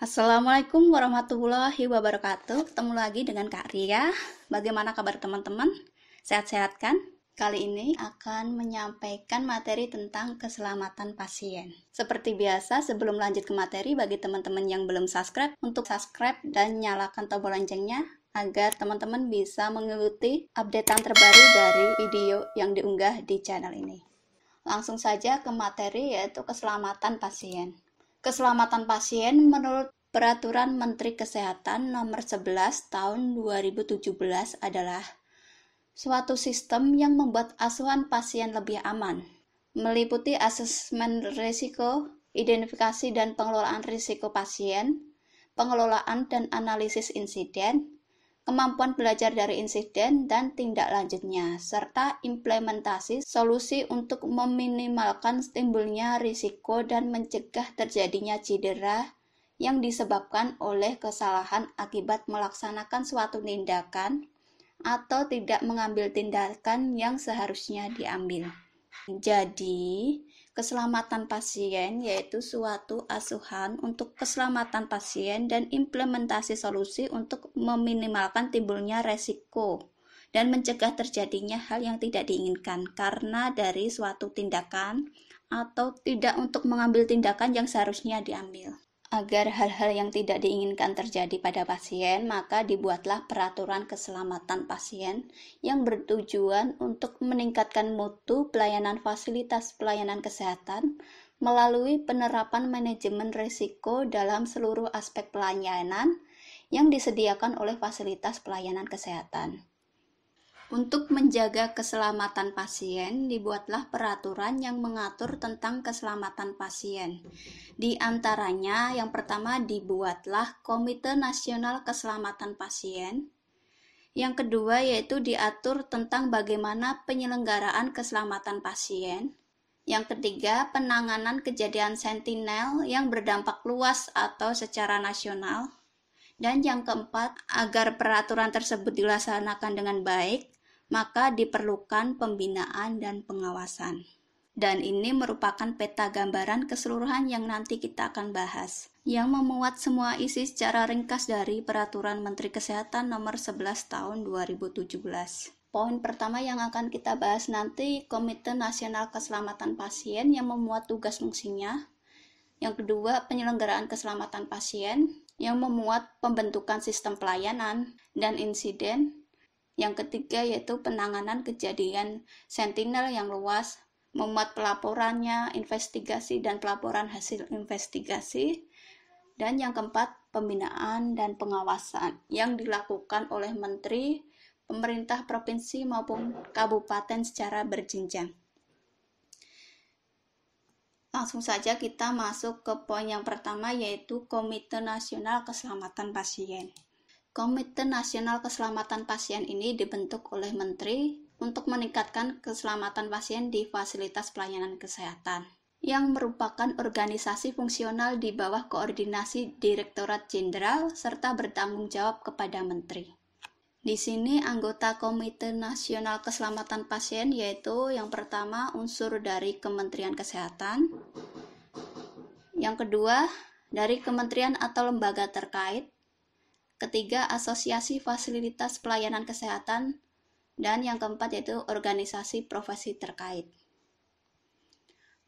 Assalamualaikum warahmatullahi wabarakatuh. Ketemu lagi dengan Kak Ria. Bagaimana kabar teman-teman? Sehat-sehat kan? Kali ini akan menyampaikan materi tentang keselamatan pasien. Seperti biasa, sebelum lanjut ke materi, bagi teman-teman yang belum subscribe, untuk subscribe dan nyalakan tombol loncengnya agar teman-teman bisa mengikuti updatean terbaru dari video yang diunggah di channel ini. Langsung saja ke materi, yaitu keselamatan pasien. Keselamatan pasien menurut Peraturan Menteri Kesehatan Nomor 11 Tahun 2017 adalah suatu sistem yang membuat asuhan pasien lebih aman, meliputi asesmen risiko, identifikasi dan pengelolaan risiko pasien, pengelolaan dan analisis insiden, kemampuan belajar dari insiden dan tindak lanjutnya, serta implementasi solusi untuk meminimalkan timbulnya risiko dan mencegah terjadinya cedera yang disebabkan oleh kesalahan akibat melaksanakan suatu tindakan atau tidak mengambil tindakan yang seharusnya diambil. Jadi, keselamatan pasien yaitu suatu asuhan untuk keselamatan pasien dan implementasi solusi untuk meminimalkan timbulnya resiko dan mencegah terjadinya hal yang tidak diinginkan karena dari suatu tindakan atau tidak untuk mengambil tindakan yang seharusnya diambil. Agar hal-hal yang tidak diinginkan terjadi pada pasien, maka dibuatlah peraturan keselamatan pasien yang bertujuan untuk meningkatkan mutu pelayanan fasilitas pelayanan kesehatan melalui penerapan manajemen risiko dalam seluruh aspek pelayanan yang disediakan oleh fasilitas pelayanan kesehatan. Untuk menjaga keselamatan pasien, dibuatlah peraturan yang mengatur tentang keselamatan pasien. Di antaranya, yang pertama dibuatlah Komite Nasional Keselamatan Pasien. Yang kedua yaitu diatur tentang bagaimana penyelenggaraan keselamatan pasien. Yang ketiga, penanganan kejadian sentinel yang berdampak luas atau secara nasional. Dan yang keempat, agar peraturan tersebut dilaksanakan dengan baik, maka diperlukan pembinaan dan pengawasan. Dan ini merupakan peta gambaran keseluruhan yang nanti kita akan bahas, yang memuat semua isi secara ringkas dari Peraturan Menteri Kesehatan Nomor 11 Tahun 2017. Poin pertama yang akan kita bahas nanti, Komite Nasional Keselamatan Pasien yang memuat tugas fungsinya. Yang kedua, penyelenggaraan keselamatan pasien yang memuat pembentukan sistem pelayanan dan insiden. Yang ketiga yaitu penanganan kejadian sentinel yang luas, memuat pelaporannya, investigasi dan pelaporan hasil investigasi. Dan yang keempat, pembinaan dan pengawasan yang dilakukan oleh menteri, pemerintah provinsi maupun kabupaten secara berjenjang. Langsung saja kita masuk ke poin yang pertama, yaitu Komite Nasional Keselamatan Pasien. Komite Nasional Keselamatan Pasien ini dibentuk oleh Menteri untuk meningkatkan keselamatan pasien di fasilitas pelayanan kesehatan, yang merupakan organisasi fungsional di bawah koordinasi Direktorat Jenderal serta bertanggung jawab kepada Menteri. Di sini anggota Komite Nasional Keselamatan Pasien yaitu yang pertama unsur dari Kementerian Kesehatan, yang kedua dari kementerian atau lembaga terkait, ketiga asosiasi fasilitas pelayanan kesehatan, dan yang keempat yaitu organisasi profesi terkait.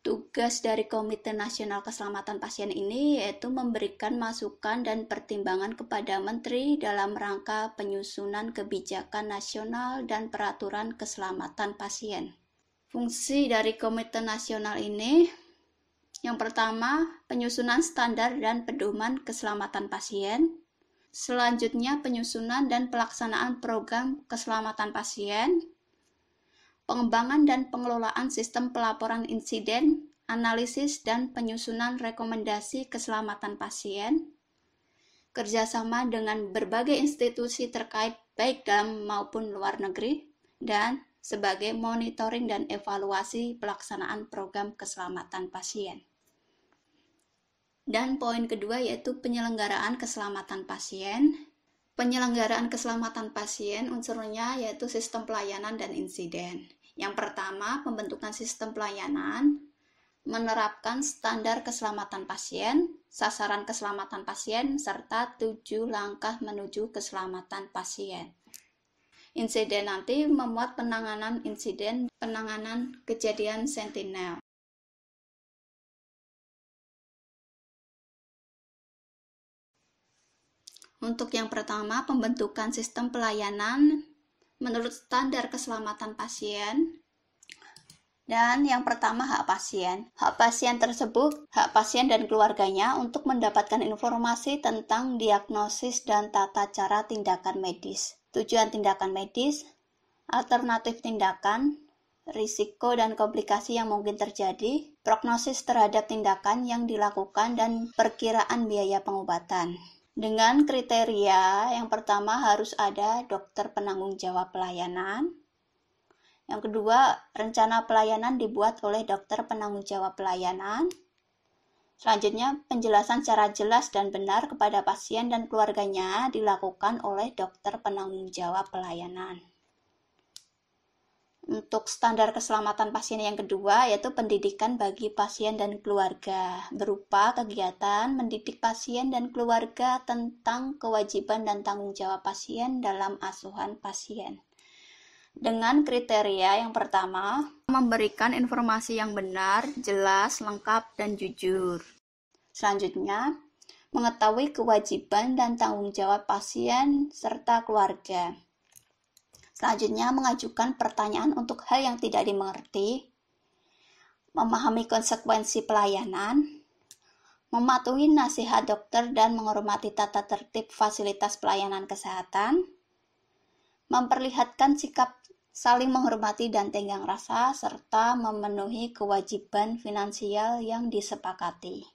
Tugas dari Komite Nasional Keselamatan Pasien ini yaitu memberikan masukan dan pertimbangan kepada Menteri dalam rangka penyusunan kebijakan nasional dan peraturan keselamatan pasien. Fungsi dari Komite Nasional ini, yang pertama, penyusunan standar dan pedoman keselamatan pasien. Selanjutnya, penyusunan dan pelaksanaan program keselamatan pasien, pengembangan dan pengelolaan sistem pelaporan insiden, analisis dan penyusunan rekomendasi keselamatan pasien, kerjasama dengan berbagai institusi terkait baik dalam maupun luar negeri, dan sebagai monitoring dan evaluasi pelaksanaan program keselamatan pasien. Dan poin kedua yaitu penyelenggaraan keselamatan pasien. Penyelenggaraan keselamatan pasien unsurnya yaitu sistem pelayanan dan insiden. Yang pertama, pembentukan sistem pelayanan. menerapkan standar keselamatan pasien, sasaran keselamatan pasien, serta 7 langkah menuju keselamatan pasien. Insiden nanti memuat penanganan insiden, penanganan kejadian sentinel. Untuk yang pertama, pembentukan sistem pelayanan menurut standar keselamatan pasien. Dan yang pertama, hak pasien. Hak pasien tersebut, hak pasien dan keluarganya untuk mendapatkan informasi tentang diagnosis dan tata cara tindakan medis, tujuan tindakan medis, alternatif tindakan, risiko dan komplikasi yang mungkin terjadi, prognosis terhadap tindakan yang dilakukan, dan perkiraan biaya pengobatan. Dengan kriteria yang pertama harus ada dokter penanggung jawab pelayanan. Yang kedua, rencana pelayanan dibuat oleh dokter penanggung jawab pelayanan. Selanjutnya, penjelasan secara jelas dan benar kepada pasien dan keluarganya dilakukan oleh dokter penanggung jawab pelayanan. Untuk standar keselamatan pasien yang kedua, yaitu pendidikan bagi pasien dan keluarga, berupa kegiatan mendidik pasien dan keluarga tentang kewajiban dan tanggung jawab pasien dalam asuhan pasien. Dengan kriteria yang pertama, memberikan informasi yang benar, jelas, lengkap, dan jujur. Selanjutnya, mengetahui kewajiban dan tanggung jawab pasien serta keluarga. Selanjutnya, mengajukan pertanyaan untuk hal yang tidak dimengerti, memahami konsekuensi pelayanan, mematuhi nasihat dokter dan menghormati tata tertib fasilitas pelayanan kesehatan, memperlihatkan sikap saling menghormati dan tenggang rasa, serta memenuhi kewajiban finansial yang disepakati.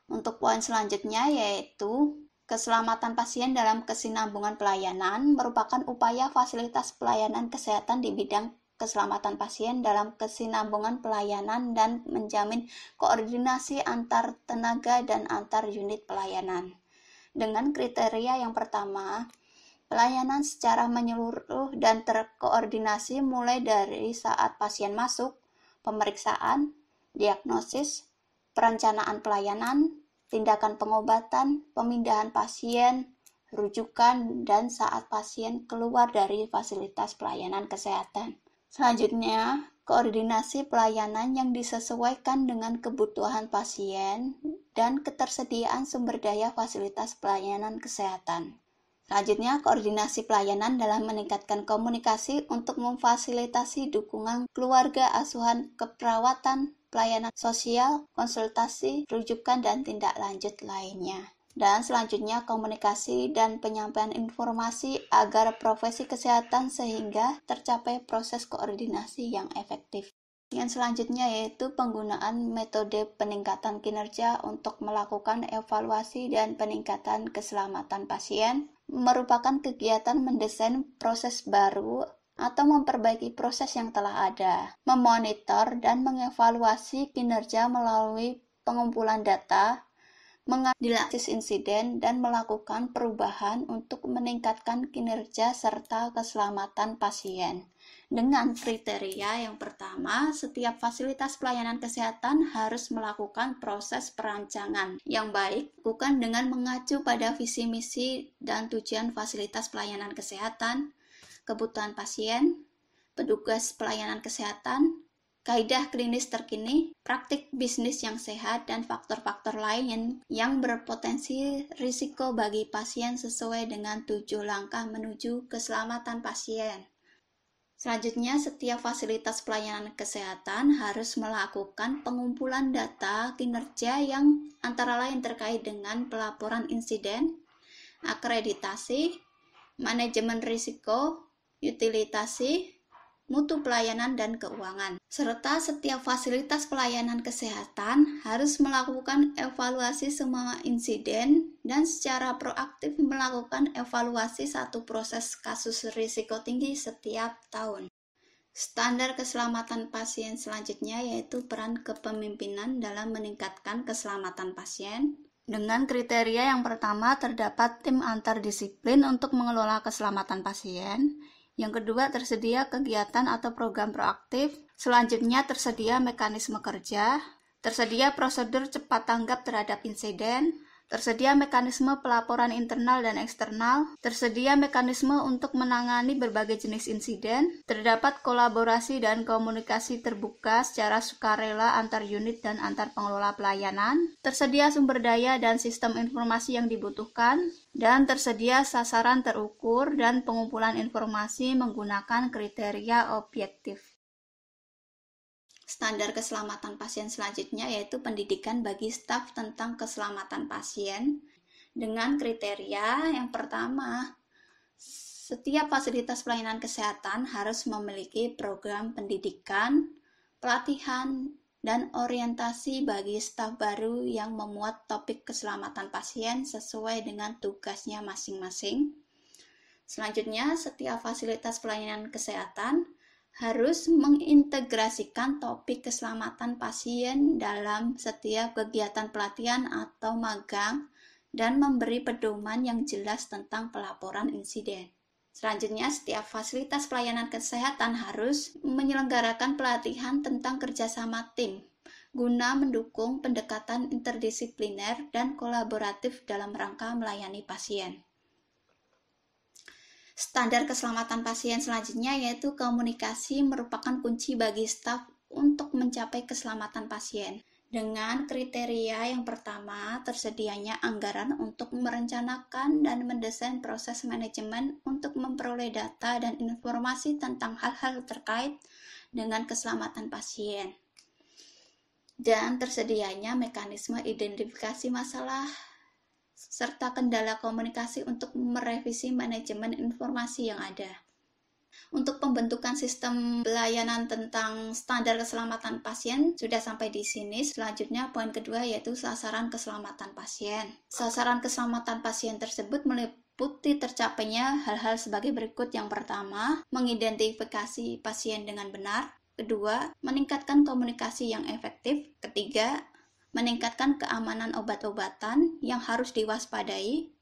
Untuk poin selanjutnya yaitu keselamatan pasien dalam kesinambungan pelayanan merupakan upaya fasilitas pelayanan kesehatan di bidang keselamatan pasien dalam kesinambungan pelayanan dan menjamin koordinasi antar tenaga dan antar unit pelayanan. Dengan kriteria yang pertama, pelayanan secara menyeluruh dan terkoordinasi mulai dari saat pasien masuk, pemeriksaan, diagnosis, perencanaan pelayanan, tindakan pengobatan, pemindahan pasien, rujukan, dan saat pasien keluar dari fasilitas pelayanan kesehatan. Selanjutnya, koordinasi pelayanan yang disesuaikan dengan kebutuhan pasien dan ketersediaan sumber daya fasilitas pelayanan kesehatan. Selanjutnya, koordinasi pelayanan dalam meningkatkan komunikasi untuk memfasilitasi dukungan keluarga, asuhan, keperawatan, pelayanan sosial, konsultasi, rujukan, dan tindak lanjut lainnya. Dan selanjutnya, komunikasi dan penyampaian informasi agar profesi kesehatan sehingga tercapai proses koordinasi yang efektif. Yang selanjutnya yaitu penggunaan metode peningkatan kinerja untuk melakukan evaluasi dan peningkatan keselamatan pasien, merupakan kegiatan mendesain proses baru atau memperbaiki proses yang telah ada, memonitor dan mengevaluasi kinerja melalui pengumpulan data, menganalisis insiden, dan melakukan perubahan untuk meningkatkan kinerja serta keselamatan pasien. Dengan kriteria yang pertama, setiap fasilitas pelayanan kesehatan harus melakukan proses perancangan yang baik, bukan dengan mengacu pada visi misi dan tujuan fasilitas pelayanan kesehatan, kebutuhan pasien, petugas pelayanan kesehatan, kaidah klinis terkini, praktik bisnis yang sehat, dan faktor-faktor lain yang berpotensi risiko bagi pasien sesuai dengan 7 langkah menuju keselamatan pasien. Selanjutnya, setiap fasilitas pelayanan kesehatan harus melakukan pengumpulan data kinerja yang antara lain terkait dengan pelaporan insiden, akreditasi, manajemen risiko, utilitasi, mutu pelayanan, dan keuangan. Serta setiap fasilitas pelayanan kesehatan harus melakukan evaluasi semua insiden dan secara proaktif melakukan evaluasi satu proses kasus risiko tinggi setiap tahun. Standar keselamatan pasien selanjutnya yaitu peran kepemimpinan dalam meningkatkan keselamatan pasien. Dengan kriteria yang pertama, terdapat tim antardisiplin untuk mengelola keselamatan pasien. Yang kedua, tersedia kegiatan atau program proaktif. Selanjutnya, tersedia mekanisme kerja. Tersedia prosedur cepat tanggap terhadap insiden. Tersedia mekanisme pelaporan internal dan eksternal. Tersedia mekanisme untuk menangani berbagai jenis insiden. Terdapat kolaborasi dan komunikasi terbuka secara sukarela antar unit dan antar pengelola pelayanan. Tersedia sumber daya dan sistem informasi yang dibutuhkan. Dan tersedia sasaran terukur dan pengumpulan informasi menggunakan kriteria objektif. Standar keselamatan pasien selanjutnya yaitu pendidikan bagi staf tentang keselamatan pasien dengan kriteria yang pertama, setiap fasilitas pelayanan kesehatan harus memiliki program pendidikan, pelatihan, dan orientasi bagi staf baru yang memuat topik keselamatan pasien sesuai dengan tugasnya masing-masing. Selanjutnya, setiap fasilitas pelayanan kesehatan harus mengintegrasikan topik keselamatan pasien dalam setiap kegiatan pelatihan atau magang dan memberi pedoman yang jelas tentang pelaporan insiden. Selanjutnya, setiap fasilitas pelayanan kesehatan harus menyelenggarakan pelatihan tentang kerjasama tim guna mendukung pendekatan interdisipliner dan kolaboratif dalam rangka melayani pasien. Standar keselamatan pasien selanjutnya yaitu komunikasi merupakan kunci bagi staf untuk mencapai keselamatan pasien. Dengan kriteria yang pertama, tersedianya anggaran untuk merencanakan dan mendesain proses manajemen untuk memperoleh data dan informasi tentang hal-hal terkait dengan keselamatan pasien. Dan tersedianya mekanisme identifikasi masalah serta kendala komunikasi untuk merevisi manajemen informasi yang ada. Untuk pembentukan sistem pelayanan tentang standar keselamatan pasien sudah sampai di sini. Selanjutnya poin kedua yaitu sasaran keselamatan pasien. Sasaran keselamatan pasien tersebut meliputi tercapainya hal-hal sebagai berikut. Yang pertama, mengidentifikasi pasien dengan benar. Kedua, meningkatkan komunikasi yang efektif. Ketiga, meningkatkan keamanan obat-obatan yang harus diwaspadai.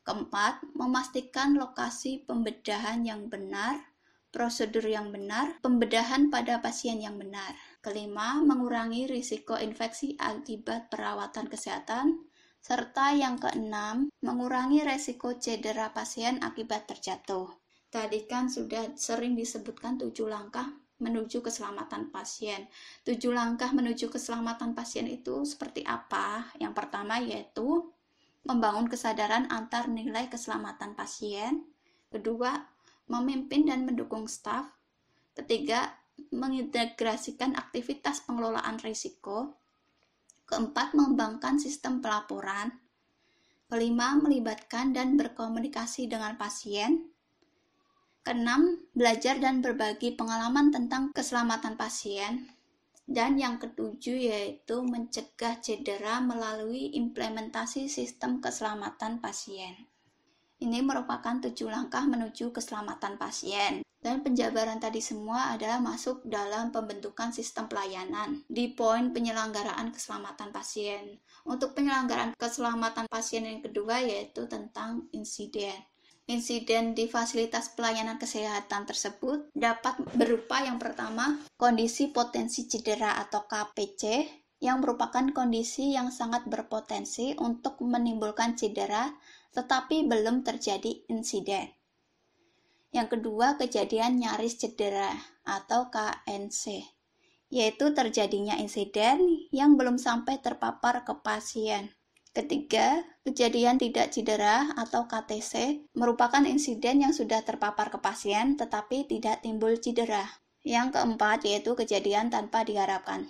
Keempat, memastikan lokasi pembedahan yang benar, prosedur yang benar, pembedahan pada pasien yang benar. Kelima, mengurangi risiko infeksi akibat perawatan kesehatan. Serta yang keenam, mengurangi risiko cedera pasien akibat terjatuh. Tadi kan sudah sering disebutkan 7 langkah menuju keselamatan pasien. 7 langkah menuju keselamatan pasien itu seperti apa? Yang pertama yaitu membangun kesadaran antar nilai keselamatan pasien. Kedua, memimpin dan mendukung staf. Ketiga, mengintegrasikan aktivitas pengelolaan risiko. Keempat, mengembangkan sistem pelaporan. Kelima, melibatkan dan berkomunikasi dengan pasien. Keenam, belajar dan berbagi pengalaman tentang keselamatan pasien. Dan yang ketujuh yaitu mencegah cedera melalui implementasi sistem keselamatan pasien. Ini merupakan 7 langkah menuju keselamatan pasien. Dan penjabaran tadi semua adalah masuk dalam pembentukan sistem pelayanan di poin penyelenggaraan keselamatan pasien. Untuk penyelenggaraan keselamatan pasien yang kedua yaitu tentang insiden. Insiden di fasilitas pelayanan kesehatan tersebut dapat berupa yang pertama, kondisi potensi cedera atau KPC, yang merupakan kondisi yang sangat berpotensi untuk menimbulkan cedera, tetapi belum terjadi insiden. Yang kedua, kejadian nyaris cedera atau KNC, yaitu terjadinya insiden yang belum sampai terpapar ke pasien. Ketiga, kejadian tidak cedera atau KTC merupakan insiden yang sudah terpapar ke pasien tetapi tidak timbul cedera. Yang keempat yaitu kejadian tanpa diharapkan.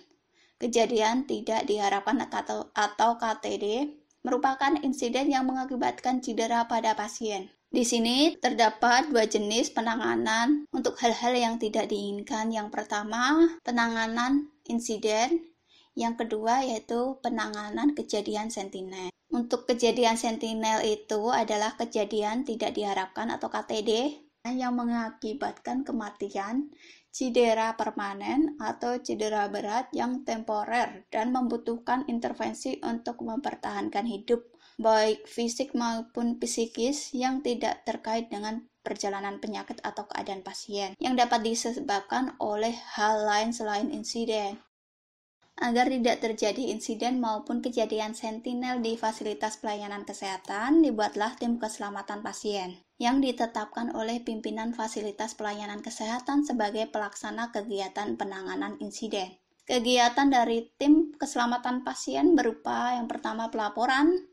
Kejadian tidak diharapkan atau KTD merupakan insiden yang mengakibatkan cedera pada pasien. Di sini terdapat 2 jenis penanganan untuk hal-hal yang tidak diinginkan. Yang pertama, penanganan insiden. Yang kedua yaitu penanganan kejadian sentinel. Untuk kejadian sentinel itu adalah kejadian tidak diharapkan atau KTD yang mengakibatkan kematian, cedera permanen atau cedera berat yang temporer dan membutuhkan intervensi untuk mempertahankan hidup baik fisik maupun psikis yang tidak terkait dengan perjalanan penyakit atau keadaan pasien yang dapat disebabkan oleh hal lain selain insiden. Agar tidak terjadi insiden maupun kejadian sentinel di fasilitas pelayanan kesehatan, dibuatlah tim keselamatan pasien yang ditetapkan oleh pimpinan fasilitas pelayanan kesehatan sebagai pelaksana kegiatan penanganan insiden. Kegiatan dari tim keselamatan pasien berupa yang pertama pelaporan,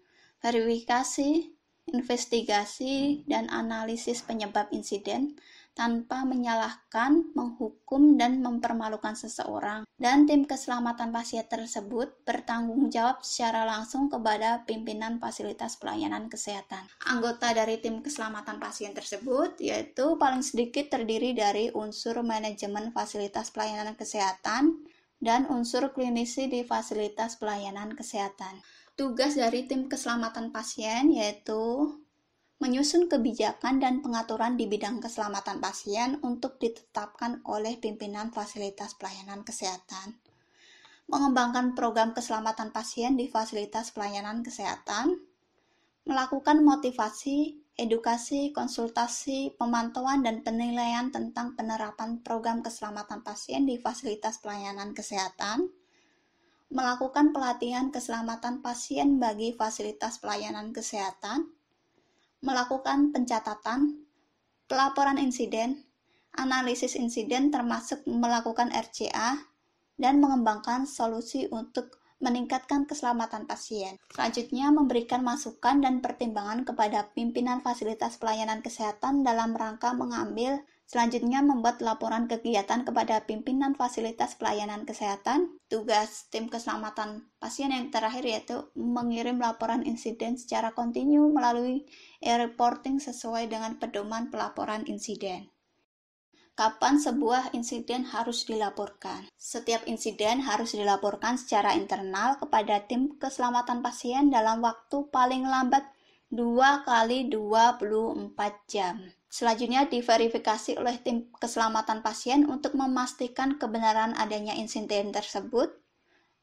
verifikasi, investigasi, dan analisis penyebab insiden tanpa menyalahkan, menghukum, dan mempermalukan seseorang, dan tim keselamatan pasien tersebut bertanggung jawab secara langsung kepada pimpinan fasilitas pelayanan kesehatan. Anggota dari tim keselamatan pasien tersebut yaitu paling sedikit terdiri dari unsur manajemen fasilitas pelayanan kesehatan dan unsur klinisi di fasilitas pelayanan kesehatan. Tugas dari tim keselamatan pasien yaitu menyusun kebijakan dan pengaturan di bidang keselamatan pasien untuk ditetapkan oleh pimpinan fasilitas pelayanan kesehatan, mengembangkan program keselamatan pasien di fasilitas pelayanan kesehatan, melakukan motivasi, edukasi, konsultasi, pemantauan, dan penilaian tentang penerapan program keselamatan pasien di fasilitas pelayanan kesehatan, melakukan pelatihan keselamatan pasien bagi fasilitas pelayanan kesehatan, melakukan pencatatan, pelaporan insiden, analisis insiden termasuk melakukan RCA, dan mengembangkan solusi untuk meningkatkan keselamatan pasien. Selanjutnya, memberikan masukan dan pertimbangan kepada pimpinan fasilitas pelayanan kesehatan dalam rangka mengambil. Selanjutnya, membuat laporan kegiatan kepada pimpinan fasilitas pelayanan kesehatan. Tugas tim keselamatan pasien yang terakhir yaitu mengirim laporan insiden secara kontinu melalui e-reporting sesuai dengan pedoman pelaporan insiden. Kapan sebuah insiden harus dilaporkan? Setiap insiden harus dilaporkan secara internal kepada tim keselamatan pasien dalam waktu paling lambat 2 kali 24 jam. Selanjutnya diverifikasi oleh tim keselamatan pasien untuk memastikan kebenaran adanya insiden tersebut.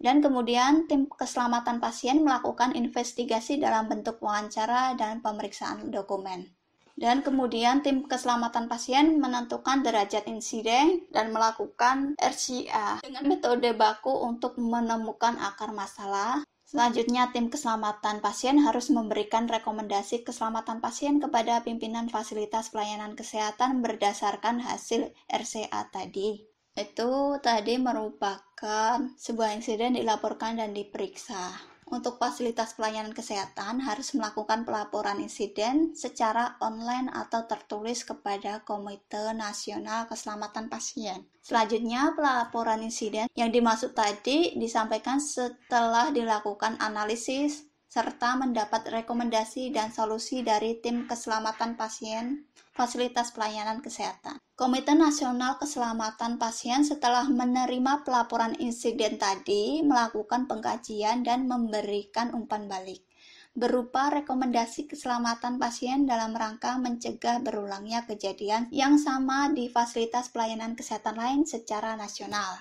Dan kemudian tim keselamatan pasien melakukan investigasi dalam bentuk wawancara dan pemeriksaan dokumen. Dan kemudian tim keselamatan pasien menentukan derajat insiden dan melakukan RCA dengan metode baku untuk menemukan akar masalah. Selanjutnya, tim keselamatan pasien harus memberikan rekomendasi keselamatan pasien kepada pimpinan fasilitas pelayanan kesehatan berdasarkan hasil RCA tadi. Itu tadi merupakan sebuah insiden dilaporkan dan diperiksa. Untuk fasilitas pelayanan kesehatan harus melakukan pelaporan insiden secara online atau tertulis kepada Komite Nasional Keselamatan Pasien. Selanjutnya, pelaporan insiden yang dimaksud tadi disampaikan setelah dilakukan analisis serta mendapat rekomendasi dan solusi dari tim keselamatan pasien fasilitas pelayanan kesehatan. Komite Nasional Keselamatan Pasien setelah menerima pelaporan insiden tadi melakukan pengkajian dan memberikan umpan balik berupa rekomendasi keselamatan pasien dalam rangka mencegah berulangnya kejadian yang sama di fasilitas pelayanan kesehatan lain secara nasional.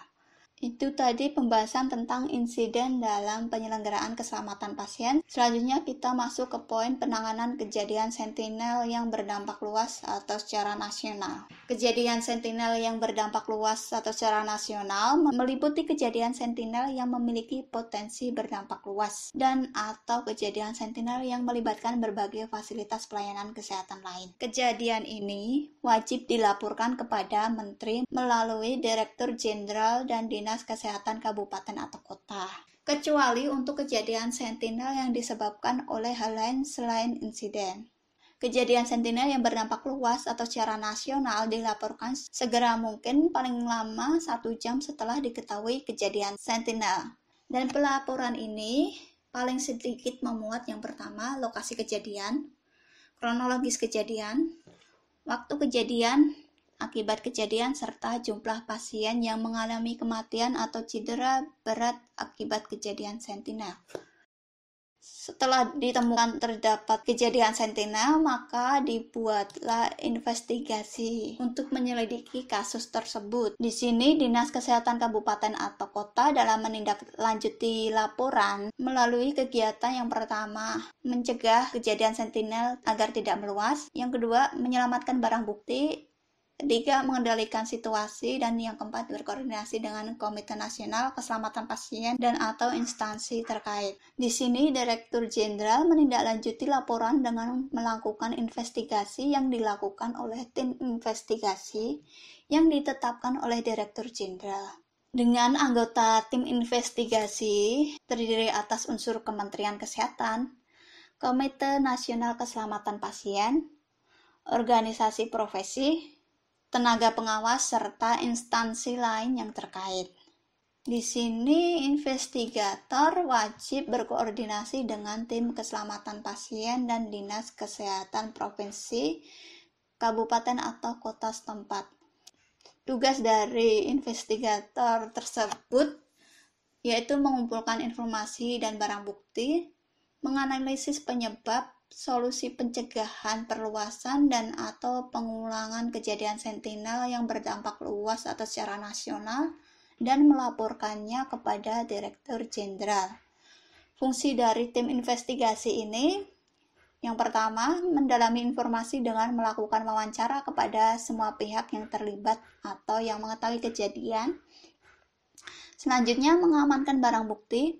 Itu tadi pembahasan tentang insiden dalam penyelenggaraan keselamatan pasien. Selanjutnya kita masuk ke poin penanganan kejadian sentinel yang berdampak luas atau secara nasional. Kejadian sentinel yang berdampak luas atau secara nasional meliputi kejadian sentinel yang memiliki potensi berdampak luas dan atau kejadian sentinel yang melibatkan berbagai fasilitas pelayanan kesehatan lain. Kejadian ini wajib dilaporkan kepada Menteri melalui Direktur Jenderal dan Dinas Kesehatan Kabupaten atau Kota, kecuali untuk kejadian sentinel yang disebabkan oleh hal lain selain insiden. Kejadian sentinel yang berdampak luas atau secara nasional dilaporkan segera mungkin, paling lama 1 jam setelah diketahui kejadian sentinel. Dan pelaporan ini paling sedikit memuat yang pertama, lokasi kejadian, kronologis kejadian, waktu kejadian, akibat kejadian, serta jumlah pasien yang mengalami kematian atau cedera berat akibat kejadian sentinel. Setelah ditemukan terdapat kejadian sentinel, maka dibuatlah investigasi untuk menyelidiki kasus tersebut. Di sini, Dinas Kesehatan Kabupaten atau Kota dalam menindaklanjuti laporan melalui kegiatan yang pertama, mencegah kejadian sentinel agar tidak meluas. Yang kedua, menyelamatkan barang bukti. Ketiga, mengendalikan situasi, dan yang keempat, berkoordinasi dengan Komite Nasional Keselamatan Pasien dan atau instansi terkait. Di sini, Direktur Jenderal menindaklanjuti laporan dengan melakukan investigasi yang dilakukan oleh tim investigasi yang ditetapkan oleh Direktur Jenderal. Dengan anggota tim investigasi terdiri atas unsur Kementerian Kesehatan, Komite Nasional Keselamatan Pasien, organisasi profesi, tenaga pengawas, serta instansi lain yang terkait. Di sini, investigator wajib berkoordinasi dengan tim keselamatan pasien dan Dinas Kesehatan Provinsi, Kabupaten atau Kota setempat. Tugas dari investigator tersebut yaitu mengumpulkan informasi dan barang bukti, menganalisis penyebab, solusi pencegahan perluasan dan atau pengulangan kejadian sentinel yang berdampak luas atau secara nasional, dan melaporkannya kepada Direktur Jenderal. Fungsi dari tim investigasi ini, yang pertama, mendalami informasi dengan melakukan wawancara kepada semua pihak yang terlibat atau yang mengetahui kejadian. Selanjutnya, mengamankan barang bukti,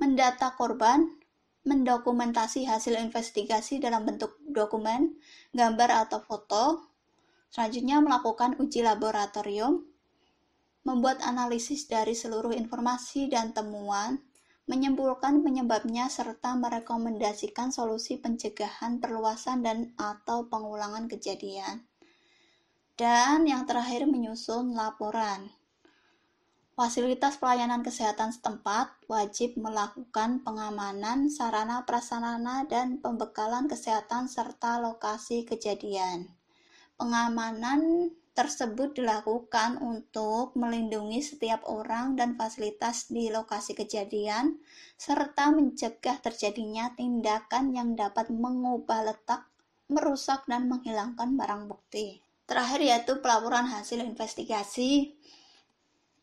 mendata korban, mendokumentasi hasil investigasi dalam bentuk dokumen, gambar atau foto. Selanjutnya, melakukan uji laboratorium, membuat analisis dari seluruh informasi dan temuan, menyimpulkan penyebabnya, serta merekomendasikan solusi pencegahan perluasan dan atau pengulangan kejadian. Dan yang terakhir, menyusun laporan. Fasilitas pelayanan kesehatan setempat wajib melakukan pengamanan sarana prasarana dan pembekalan kesehatan serta lokasi kejadian. Pengamanan tersebut dilakukan untuk melindungi setiap orang dan fasilitas di lokasi kejadian, serta mencegah terjadinya tindakan yang dapat mengubah letak, merusak, dan menghilangkan barang bukti. Terakhir yaitu pelaporan hasil investigasi,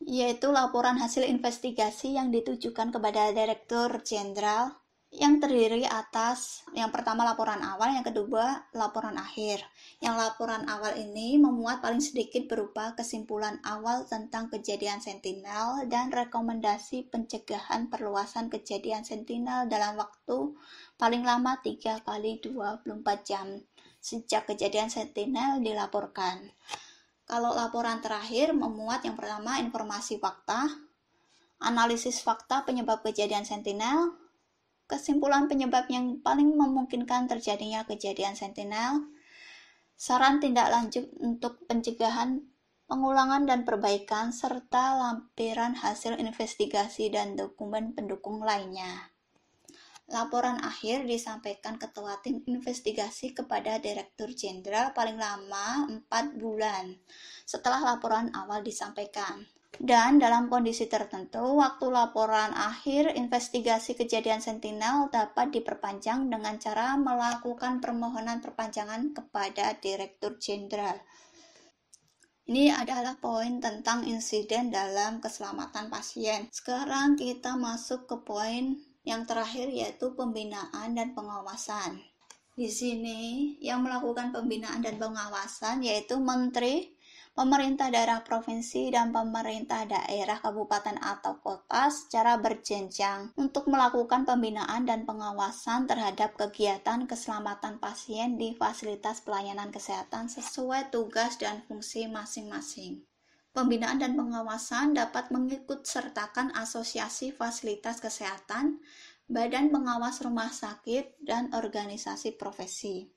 yaitu laporan hasil investigasi yang ditujukan kepada Direktur Jenderal yang terdiri atas yang pertama laporan awal, yang kedua laporan akhir. Yang laporan awal ini memuat paling sedikit berupa kesimpulan awal tentang kejadian sentinel dan rekomendasi pencegahan perluasan kejadian sentinel dalam waktu paling lama 3 kali 24 jam sejak kejadian sentinel dilaporkan. Kalau laporan terakhir memuat yang pertama informasi fakta, analisis fakta penyebab kejadian sentinel, kesimpulan penyebab yang paling memungkinkan terjadinya kejadian sentinel, saran tindak lanjut untuk pencegahan, pengulangan dan perbaikan, serta lampiran hasil investigasi dan dokumen pendukung lainnya. Laporan akhir disampaikan Ketua Tim Investigasi kepada Direktur Jenderal paling lama 4 bulan setelah laporan awal disampaikan. Dan dalam kondisi tertentu, waktu laporan akhir investigasi kejadian sentinel dapat diperpanjang dengan cara melakukan permohonan perpanjangan kepada Direktur Jenderal. Ini adalah poin tentang insiden dalam keselamatan pasien. Sekarang kita masuk ke poin yang terakhir yaitu pembinaan dan pengawasan. Di sini yang melakukan pembinaan dan pengawasan yaitu Menteri, pemerintah daerah provinsi, dan pemerintah daerah kabupaten atau kota secara berjenjang untuk melakukan pembinaan dan pengawasan terhadap kegiatan keselamatan pasien di fasilitas pelayanan kesehatan sesuai tugas dan fungsi masing-masing. Pembinaan dan pengawasan dapat mengikutsertakan asosiasi fasilitas kesehatan, badan pengawas rumah sakit, dan organisasi profesi.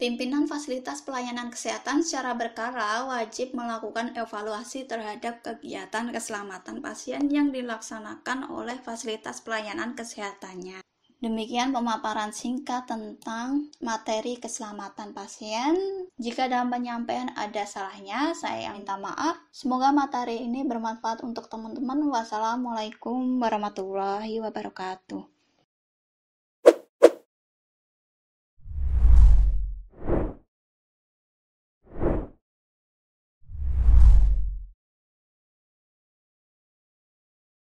Pimpinan fasilitas pelayanan kesehatan secara berkala wajib melakukan evaluasi terhadap kegiatan keselamatan pasien yang dilaksanakan oleh fasilitas pelayanan kesehatannya. Demikian pemaparan singkat tentang materi keselamatan pasien. Jika dalam penyampaian ada salahnya, saya minta maaf. Semoga materi ini bermanfaat untuk teman-teman. Wassalamualaikum warahmatullahi wabarakatuh.